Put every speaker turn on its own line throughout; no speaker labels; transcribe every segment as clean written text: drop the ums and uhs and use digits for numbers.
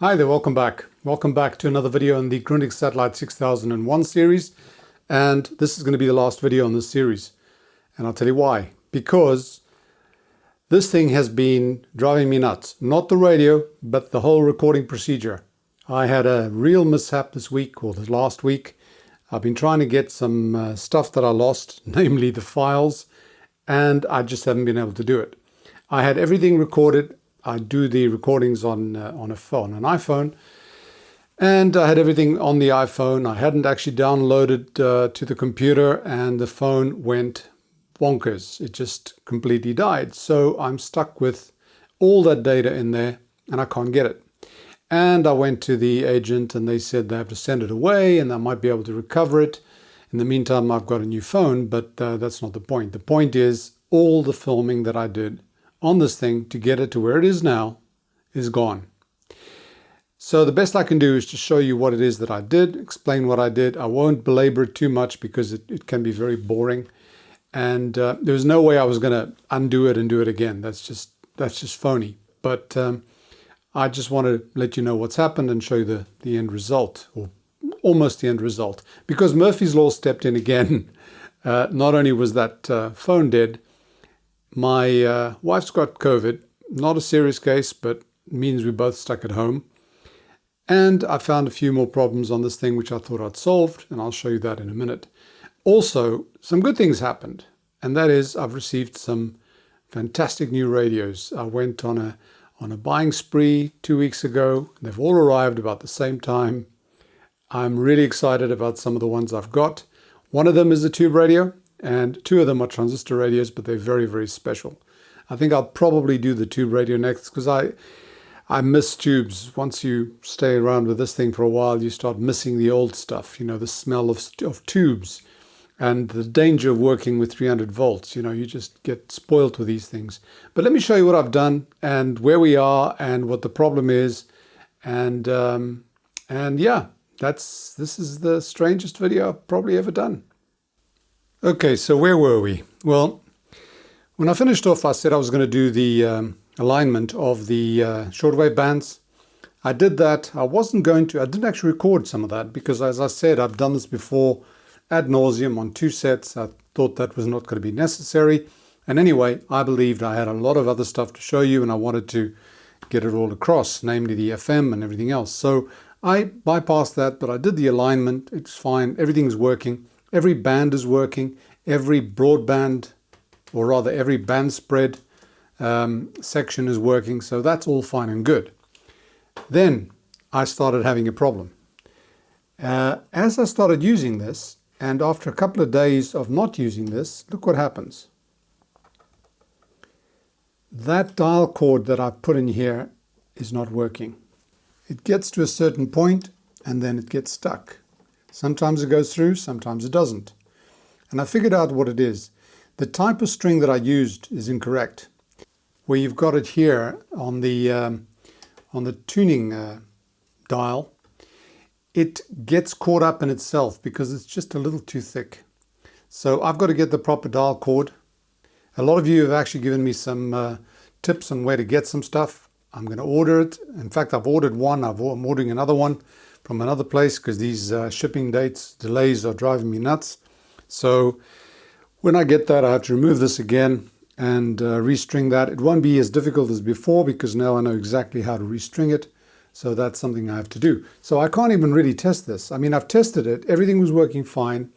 Hi there, welcome back. Welcome back to another video in the Grundig Satellite 6001 series. And this is going to be the last video in this series. And I'll tell you why. Because this thing has been driving me nuts. Not the radio, but the whole recording procedure. I had a real mishap this week, or the last week. I've been trying to get some stuff that I lost, namely the files, and I just haven't been able to do it. I had everything recorded. I do the recordings on an iPhone, and I had everything on the iPhone. I hadn't actually downloaded to the computer, and the phone went bonkers. It just completely died. So I'm stuck with all that data in there, and I can't get it. And I went to the agent, and they said they have to send it away, and I might be able to recover it. In the meantime, I've got a new phone, but that's not the point. The point is all the filming that I did on this thing to get it to where it is now is gone. So the best I can do is to show you what it is that I did, explain what I did. I won't belabor it too much because it can be very boring. And there's no way I was going to undo it and do it again. That's just phony. But I just want to let you know what's happened and show you the end result, or almost the end result. Because Murphy's Law stepped in again. Not only was that phone dead, my wife's got COVID, not a serious case, but means we're both stuck at home. And I found a few more problems on this thing, which I thought I'd solved, and I'll show you that in a minute. Also, some good things happened, and that is I've received some fantastic new radios. I went on a buying spree 2 weeks ago. They've all arrived about the same time. I'm really excited about some of the ones I've got. One of them is a tube radio, and two of them are transistor radios, but they're very, very special. I think I'll probably do the tube radio next because I miss tubes. Once you stay around with this thing for a while, you start missing the old stuff, you know, the smell of tubes and the danger of working with 300 volts. You know, you just get spoiled with these things. But let me show you what I've done and where we are and what the problem is. And yeah, this is the strangest video I've probably ever done. Okay, so where were we? Well, when I finished off, I said I was going to do the alignment of the shortwave bands. I did that. I didn't actually record some of that because, as I said, I've done this before ad nauseum on 2 sets. I thought that was not going to be necessary. And anyway, I believed I had a lot of other stuff to show you and I wanted to get it all across, namely the FM and everything else. So I bypassed that, but I did the alignment. It's fine. Everything's working. Every band is working. Every broadband, or rather every band spread section is working. So that's all fine and good. Then I started having a problem. As I started using this, and after a couple of days of not using this, look what happens. That dial cord that I put in here is not working. It gets to a certain point and then it gets stuck. Sometimes it goes through, sometimes it doesn't. And I figured out what it is. The type of string that I used is incorrect. Where you've got it here on the tuning dial, it gets caught up in itself because it's just a little too thick. So I've got to get the proper dial cord. A lot of you have actually given me some tips on where to get some stuff. I'm going to order it. In fact, I've ordered one. I'm ordering another one from another place because these shipping delays are driving me nuts. So when I get that, I have to remove this again and restring that. It won't be as difficult as before because now I know exactly how to restring it. So that's something I have to do. So I can't even really test this. I mean, I've tested it. Everything was working fine.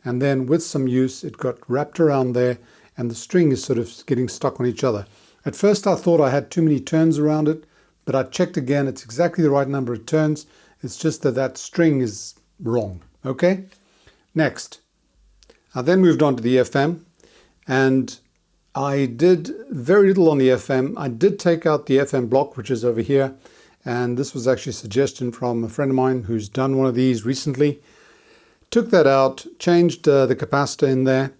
And then with some use, it got wrapped around there and the string is sort of getting stuck on each other. At first, I thought I had too many turns around it, but I checked again. It's exactly the right number of turns. It's just that string is wrong. Okay? Next. I then moved on to the FM, and I did very little on the FM. I did take out the FM block, which is over here, and this was actually a suggestion from a friend of mine who's done one of these recently. Took that out, changed the capacitor in there,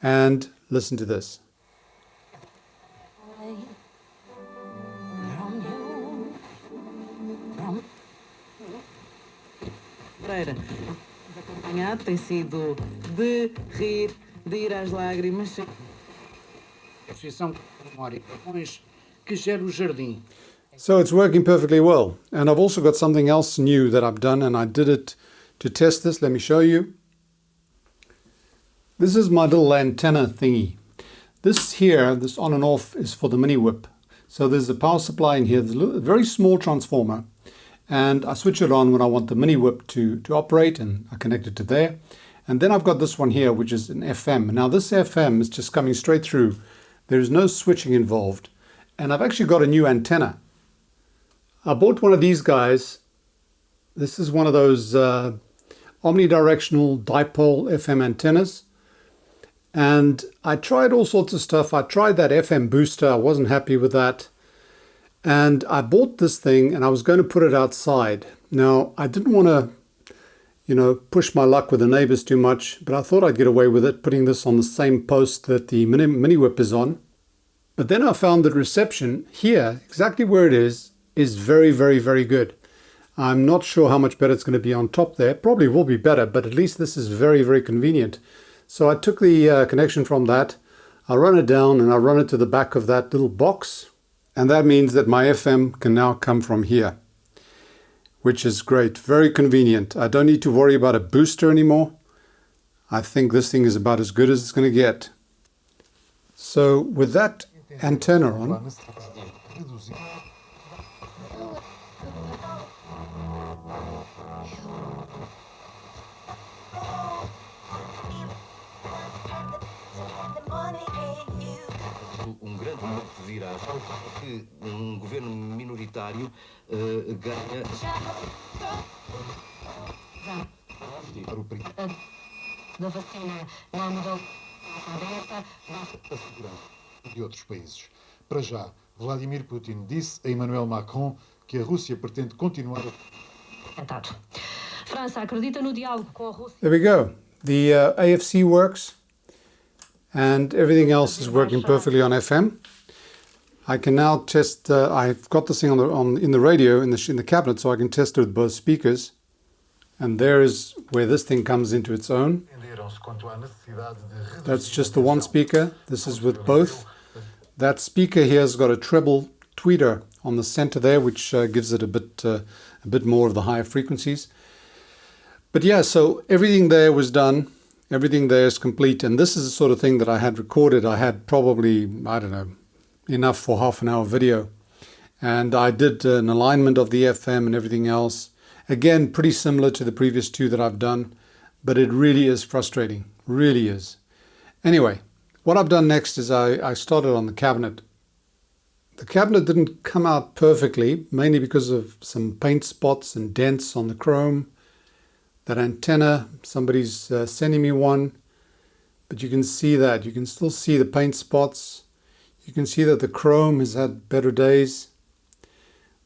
and listen to this.
Acompanhado tem sido de rir, de ir às lágrimas.
Associação Memória e Pulmões que gera o jardim.
So it's working perfectly well. And I've also got something else new that I've done, and I did it to test this. Let me show you. This is my little antenna thingy. This here, this on and off, is for the mini whip. So there's a power supply in here. There's a very small transformer, and I switch it on when I want the mini whip to operate, and I connect it to there. And then I've got this one here, which is an FM. Now this FM is just coming straight through. There's no switching involved. And I've actually got a new antenna. I bought one of these guys. This is one of those omnidirectional dipole FM antennas. And I tried all sorts of stuff. I tried that FM booster. I wasn't happy with that. And I bought this thing and I was going to put it outside. Now, I didn't want to, push my luck with the neighbors too much, but I thought I'd get away with it, putting this on the same post that the mini whip is on. But then I found that reception here, exactly where it is very, very, very good. I'm not sure how much better it's going to be on top there. Probably will be better, but at least this is very, very convenient. So I took the connection from that, I run it down and I run it to the back of that little box. And that means that my FM can now come from here, which is great, very convenient. I don't need to worry about a booster anymore. I think this thing is about as good as it's going to get. So with that antenna on,
grande ponto de viragem que governo minoritário ganha.
Da vacina não mudou a cabeça.
A segurança de outros países. Para já, Vladimir Putin disse a Emmanuel Macron que a Rússia pretende continuar a...
França acredita no diálogo com a Rússia.
There we go. The AFC works. And everything else is working perfectly on FM. I can now test. I've got this thing in the radio in the cabinet, so I can test it with both speakers. And there is where this thing comes into its own. That's just the one speaker. This is with both. That speaker here has got a treble tweeter on the center there, which gives it a bit more of the higher frequencies. But yeah, so everything there was done. Everything there is complete, and this is the sort of thing that I had recorded. I had probably, I don't know, enough for half an hour video. And I did an alignment of the FM and everything else. Again, pretty similar to the previous two that I've done, but it really is frustrating, really is. Anyway, what I've done next is I started on the cabinet. The cabinet didn't come out perfectly, mainly because of some paint spots and dents on the chrome. That antenna, somebody's sending me one, but you can see that. You can still see the paint spots. You can see that the chrome has had better days.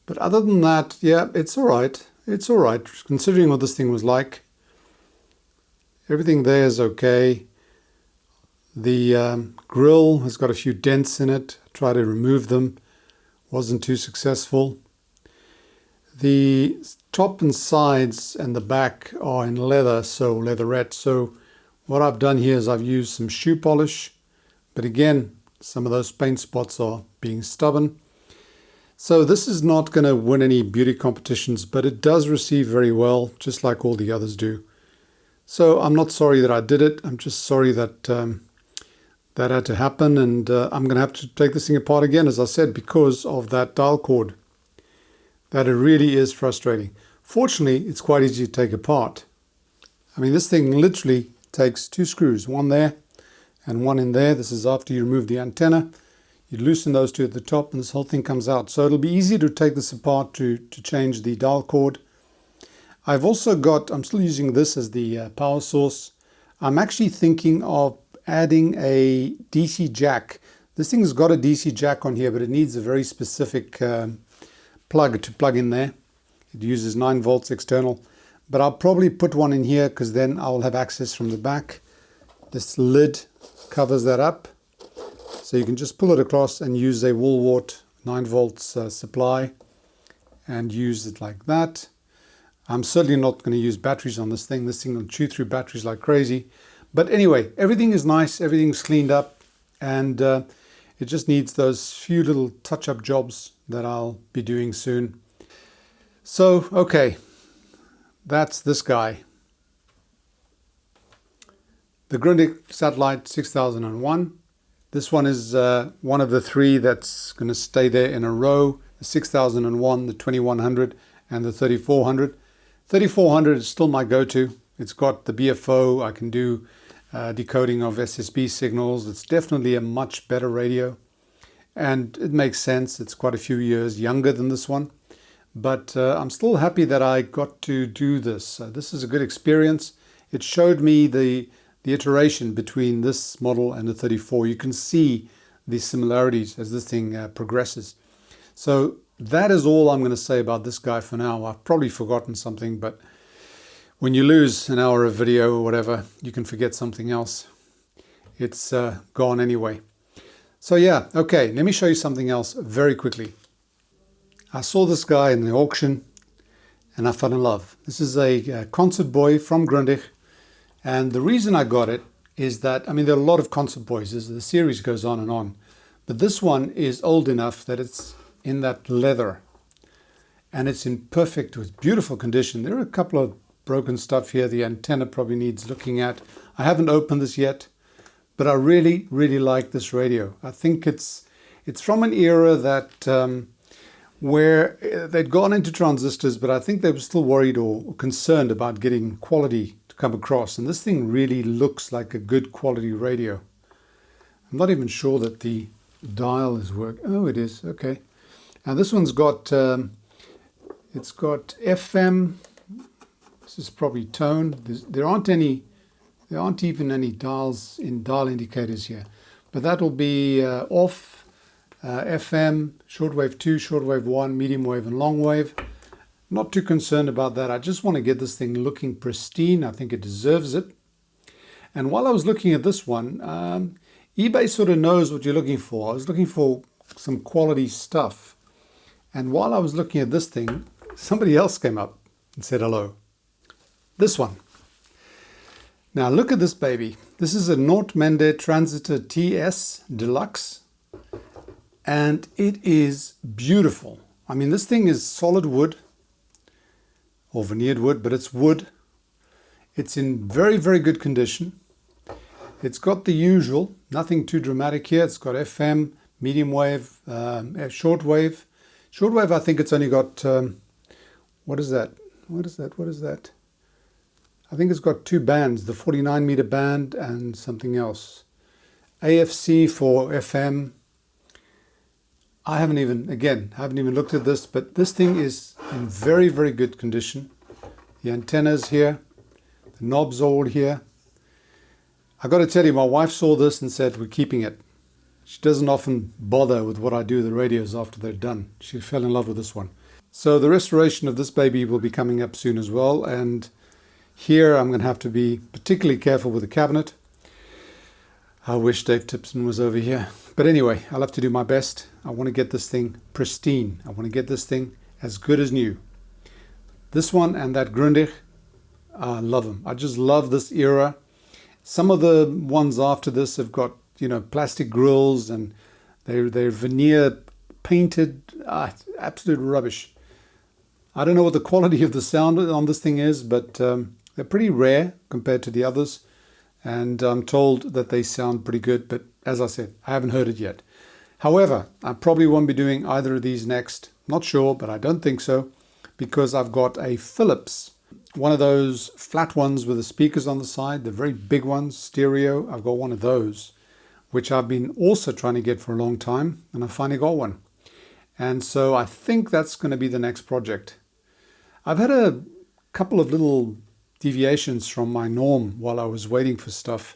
But other than that, yeah, it's all right. It's all right, considering what this thing was like. Everything there is okay. The grill has got a few dents in it. I tried to remove them. Wasn't too successful. The top and sides and the back are in leather, so leatherette. So what I've done here is I've used some shoe polish, but again, some of those paint spots are being stubborn. So this is not going to win any beauty competitions, but it does receive very well, just like all the others do. So I'm not sorry that I did it. I'm just sorry that that had to happen, and I'm going to have to take this thing apart again, as I said, because of that dial cord. That it really is frustrating. Fortunately, it's quite easy to take apart. I mean, this thing literally takes two screws, one there and one in there. This is after you remove the antenna. You loosen those two at the top and this whole thing comes out. So it'll be easy to take this apart to change the dial cord. I've also got, I'm still using this as the power source. I'm actually thinking of adding a DC jack. This thing's got a DC jack on here, but it needs a very specific plug to plug in there. It uses 9 volts external, but I'll probably put one in here because then I'll have access from the back. This lid covers that up, so you can just pull it across and use a Woolwart 9 volts supply and use it like that. I'm certainly not going to use batteries on this thing. This thing will chew through batteries like crazy. But anyway, everything is nice, everything's cleaned up, and it just needs those few little touch-up jobs that I'll be doing soon. So, okay, that's this guy. The Grundig Satellite 6001. This one is one of the three that's going to stay there in a row. The 6001, the 2100 and the 3400. 3400 is still my go-to. It's got the BFO. I can do decoding of SSB signals. It's definitely a much better radio. And it makes sense. It's quite a few years younger than this one. But I'm still happy that I got to do this. This is a good experience. It showed me the iteration between this model and the 34. You can see the similarities as this thing progresses. So that is all I'm going to say about this guy for now. I've probably forgotten something, but when you lose an hour of video or whatever, you can forget something else. It's gone anyway. So yeah, okay, let me show you something else very quickly. I saw this guy in the auction and I fell in love. This is a concert boy from Grundig. And the reason I got it is that, I mean, there are a lot of concert boys. The series goes on and on. But this one is old enough that it's in that leather. And it's in perfect, with beautiful condition. There are a couple of broken stuff here. The antenna probably needs looking at. I haven't opened this yet, but I really, really like this radio. I think it's from an era that where they'd gone into transistors, but I think they were still worried or concerned about getting quality to come across. And this thing really looks like a good quality radio. I'm not even sure that the dial is working. Oh, it is. Okay. And this one's got, it's got FM. This is probably tone. There aren't even any dial indicators here. But that will be off. FM, shortwave 2, shortwave 1, medium wave and long wave. Not too concerned about that. I just want to get this thing looking pristine. I think it deserves it. And while I was looking at this one, eBay sort of knows what you're looking for. I was looking for some quality stuff. And while I was looking at this thing, somebody else came up and said hello. This one. Now look at this baby. This is a Nordmende Transitor TS Deluxe. And it is beautiful. I mean, this thing is solid wood or veneered wood, but it's wood. It's in very, very good condition. It's got the usual, nothing too dramatic here. It's got FM, medium wave, short wave. Short wave, I think it's only got, what is that? What is that? I think it's got two bands, the 49 meter band and something else. AFC for FM. I haven't even looked at this, but this thing is in very, very good condition. The antenna's here, the knobs are all here. I got to tell you, my wife saw this and said, we're keeping it. She doesn't often bother with what I do with the radios after they're done. She fell in love with this one. So the restoration of this baby will be coming up soon as well. And here I'm going to have to be particularly careful with the cabinet. I wish Dave Tipson was over here. But anyway, I'll have to do my best. I want to get this thing pristine. I want to get this thing as good as new. This one and that Grundig, I love them. I just love this era. Some of the ones after this have got, you know, plastic grills and they're veneer painted. Absolute rubbish. I don't know what the quality of the sound on this thing is, but they're pretty rare compared to the others. And I'm told that they sound pretty good, but as I said, I haven't heard it yet. However, I probably won't be doing either of these next. Not sure, but I don't think so, because I've got a Philips, one of those flat ones with the speakers on the side, the very big ones, stereo. I've got one of those, which I've been also trying to get for a long time, and I finally got one. And so I think that's going to be the next project. I've had a couple of little deviations from my norm while I was waiting for stuff.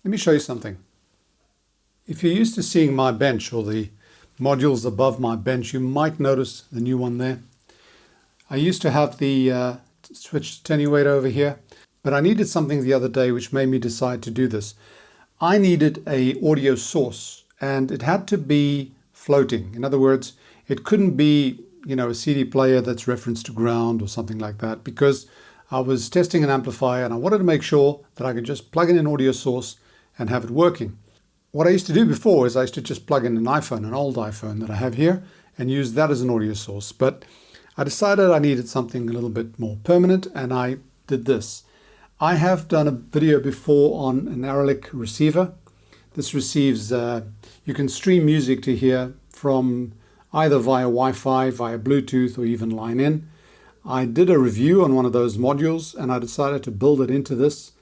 Let me show you something. If you're used to seeing my bench or the modules above my bench, you might notice the new one there. I used to have the switch attenuator over here, but I needed something the other day which made me decide to do this. I needed an audio source and it had to be floating. In other words, it couldn't be, you know, a CD player that's referenced to ground or something like that, because I was testing an amplifier and I wanted to make sure that I could just plug in an audio source and have it working. What I used to do before is I used to just plug in an iPhone, an old iPhone that I have here, and use that as an audio source. But I decided I needed something a little bit more permanent, and I did this. I have done a video before on an Aralic receiver. This receives, you can stream music to here from either via Wi-Fi, via Bluetooth, or even line in. I did a review on one of those modules, and I decided to build it into this,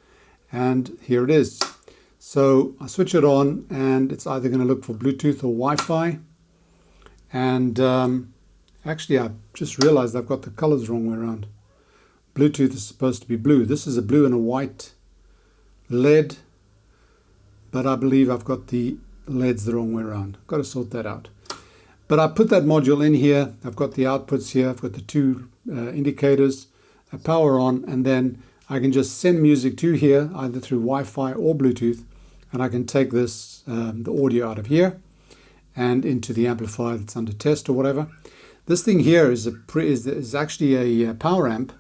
and here it is. So I switch it on, and it's either going to look for Bluetooth or Wi-Fi. And actually, I just realized I've got the colors wrong way around. Bluetooth is supposed to be blue. This is a blue and a white LED, but I believe I've got the LEDs the wrong way around. I've got to sort that out. But I put that module in here. I've got the outputs here. I've got the two indicators, a power on, and then I can just send music to here either through Wi-Fi or Bluetooth, and I can take this the audio out of here and into the amplifier that's under test or whatever. This thing here is actually a power amp.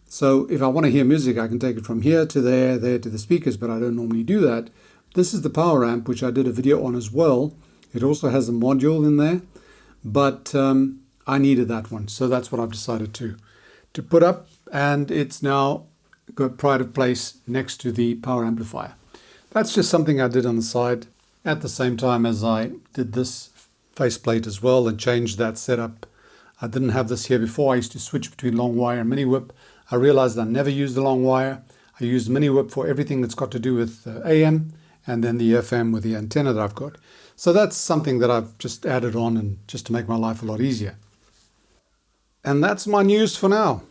So if I want to hear music, I can take it from here to there to the speakers, but I don't normally do that. This is the power amp, which I did a video on as well. It also has a module in there, but I needed that one. So that's what I've decided to put up, and it's now got pride of place next to the power amplifier. That's just something I did on the side at the same time as I did this faceplate as well and changed that setup. I didn't have this here before. I used to switch between long wire and mini whip. I realized I never used the long wire. I used mini whip for everything that's got to do with AM, and then the FM with the antenna that I've got. So that's something that I've just added on, and just to make my life a lot easier. And that's my news for now.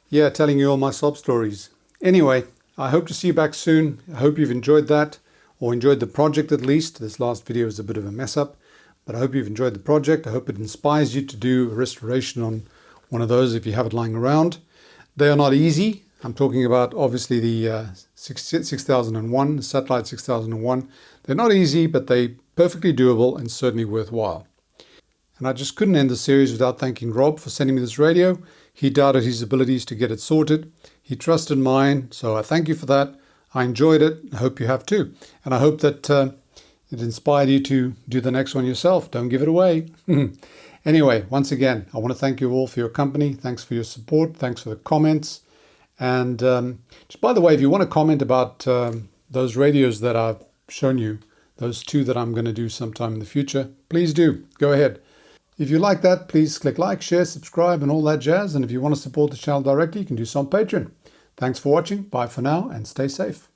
Yeah, telling you all my sob stories. Anyway, I hope to see you back soon. I hope you've enjoyed that, or enjoyed the project at least. This last video is a bit of a mess up, but I hope you've enjoyed the project. I hope it inspires you to do a restoration on one of those if you have it lying around. They are not easy. I'm talking about obviously the 6001, Satellite 6001. They're not easy, but they're perfectly doable and certainly worthwhile. And I just couldn't end the series without thanking Rob for sending me this radio. He doubted his abilities to get it sorted. He trusted mine, so I thank you for that. I enjoyed it. I hope you have too. And I hope that it inspired you to do the next one yourself. Don't give it away. Anyway, once again, I want to thank you all for your company. Thanks for your support. Thanks for the comments. And just by the way, if you want to comment about those radios that I've shown you, those two that I'm going to do sometime in the future, please do. Go ahead. If you like that, please click like, share, subscribe, and all that jazz. And if you want to support the channel directly, you can do so on Patreon. Thanks for watching. Bye for now, and stay safe.